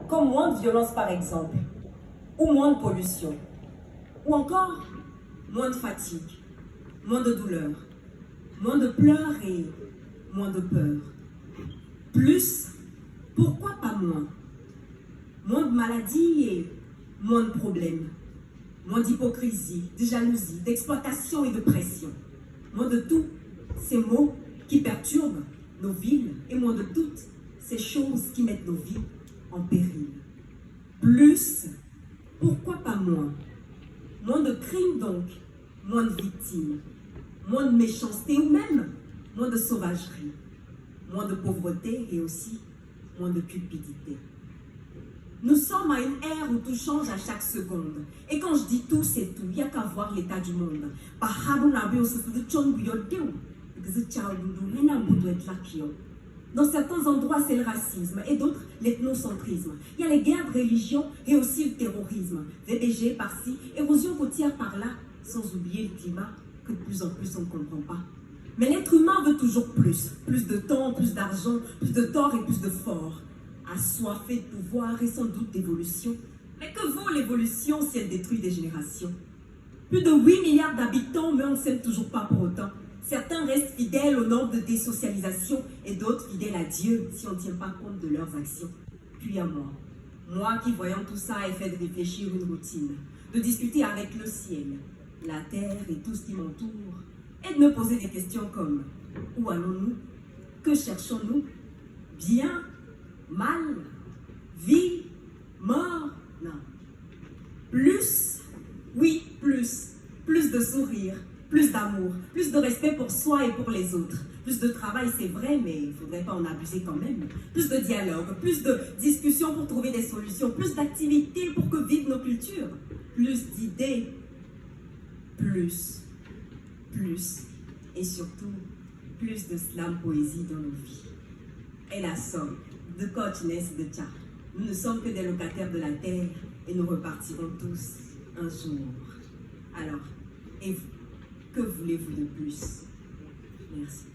comme moins de violence par exemple, ou moins de pollution, ou encore moins de fatigue, moins de douleur, moins de pleurs et moins de peur. Plus, pourquoi pas moins? Moins de maladies et moins de problèmes, moins d'hypocrisie, de jalousie, d'exploitation et de pression, moins de tous ces maux qui perturbent nos villes et moins de toutes ces choses qui mettent nos vies en péril. Plus, pourquoi pas moins? Moins de crimes donc, moins de victimes, moins de méchanceté ou même moins de sauvagerie, moins de pauvreté et aussi moins de cupidité. Nous sommes à une ère où tout change à chaque seconde. Et quand je dis tout, c'est tout. Il n'y a qu'à voir l'état du monde. Dans certains endroits, c'est le racisme et d'autres, l'ethnocentrisme. Il y a les guerres de religion et aussi le terrorisme. VBG par-ci, érosion côtière par-là, sans oublier le climat que de plus en plus on ne comprend pas. Mais l'être humain veut toujours plus. Plus de temps, plus d'argent, plus de tort et plus de fort. Assoiffé de pouvoir et sans doute d'évolution. Mais que vaut l'évolution si elle détruit des générations? Plus de 8 milliards d'habitants, mais on ne s'aime toujours pas pour autant. Certains restent fidèles au nombre de désocialisation et d'autres fidèles à Dieu si on ne tient pas compte de leurs actions. Puis à moi. Moi qui, voyant tout ça, ai fait de réfléchir une routine, de discuter avec le ciel, la terre et tout ce qui m'entoure, et de me poser des questions comme: où allons-nous? Que cherchons-nous? Bien? Mal? Vie? Mort? Non. Plus? Oui, plus. Plus de sourire, plus d'amour, plus de respect pour soi et pour les autres. Plus de travail, c'est vrai, mais il ne faudrait pas en abuser quand même. Plus de dialogue, plus de discussions pour trouver des solutions, plus d'activités pour que vivent nos cultures, plus d'idées, plus, et surtout, plus de slam poésie dans nos vies. Et la somme de Coachness de Tcha. Nous ne sommes que des locataires de la terre et nous repartirons tous un jour. Alors, et vous, que voulez-vous de plus? Merci.